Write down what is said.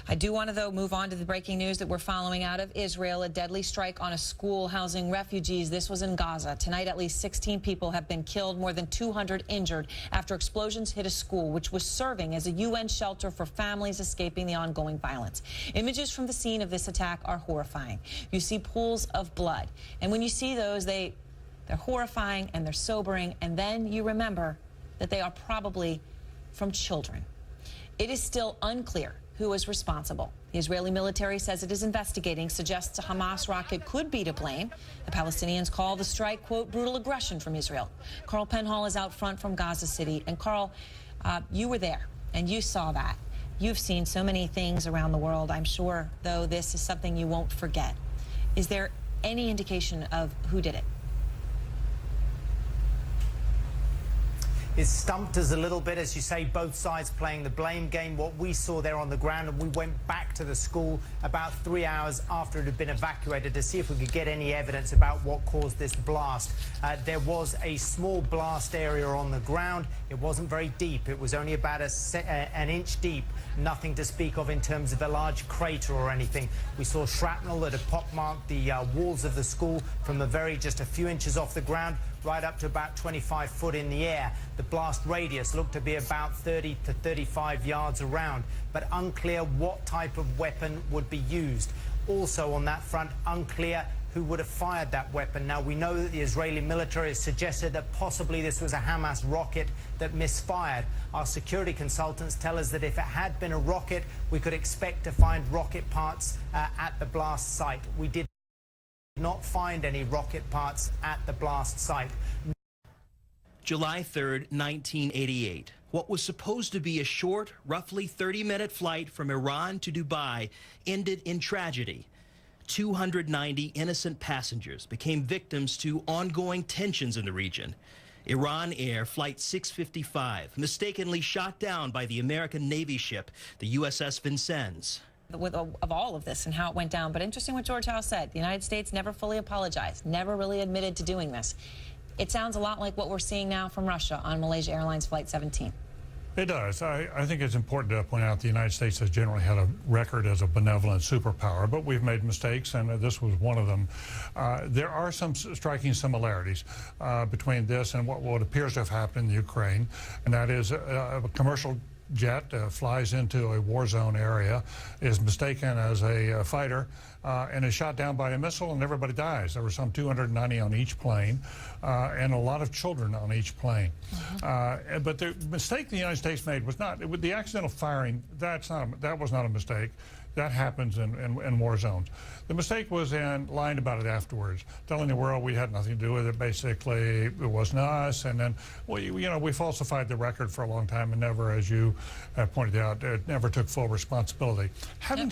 I do want to, though, move on to the breaking news that we're following out of Israel. A deadly strike on a school housing refugees. This was in Gaza. Tonight, at least 16 people have been killed, more than 200 injured after explosions hit a school, which was serving as a UN shelter for families escaping the ongoing violence. Images from the scene of this attack are horrifying. You see pools of blood. And when you see those, they're horrifying and they're sobering. And then you remember that they are probably from children. It is still unclear who is responsible. The Israeli military says it is investigating, suggests a Hamas rocket could be to blame. The Palestinians call the strike, quote, brutal aggression from Israel. Carl Penhall is out front from Gaza City. And Carl, you were there and you saw that. You've seen so many things around the world. I'm sure, though, this is something you won't forget. Is there any indication of who did it? It stumped us a little bit, as you say, both sides playing the blame game. What we saw there on the ground, and we went back to the school about 3 hours after it had been evacuated to see if we could get any evidence about what caused this blast. There was a small blast area on the ground. It wasn't very deep. It was only about an inch deep. Nothing to speak of in terms of a large crater or anything. We saw shrapnel that had pockmarked the walls of the school from just a few inches off the ground right up to about 25 foot in the air. The blast radius looked to be about 30 to 35 yards around, but unclear what type of weapon would be used. Also on that front, unclear who would have fired that weapon. Now, we know that the Israeli military has suggested that possibly this was a Hamas rocket that misfired. Our security consultants tell us that if it had been a rocket, we could expect to find rocket parts at the blast site. We did not find any rocket parts at the blast site. July 3rd, 1988. What was supposed to be a short, roughly 30-minute flight from Iran to Dubai ended in tragedy. 290 innocent passengers became victims to ongoing tensions in the region. Iran Air Flight 655 mistakenly shot down by the American Navy ship, the USS Vincennes. Of all of this and how it went down. But interesting what George Howe said. The United States never fully apologized, never really admitted to doing this. It sounds a lot like what we're seeing now from Russia on Malaysia Airlines Flight 17. It does. I think it's important to point out the United States has generally had a record as a benevolent superpower, but we've made mistakes, and this was one of them. There are some striking similarities between this and what appears to have happened in Ukraine, and that is a commercial jet flies into a war zone area, is mistaken as a fighter, and is shot down by a missile, and everybody dies. There were some 290 on each plane, and a lot of children on each plane. But the mistake the United States made was not the accidental firing. That was not a mistake. That happens in war zones. The mistake was in lying about it afterwards, telling the world we had nothing to do with it. Basically, it wasn't us. And then, we falsified the record for a long time and never, as you have pointed out, never took full responsibility.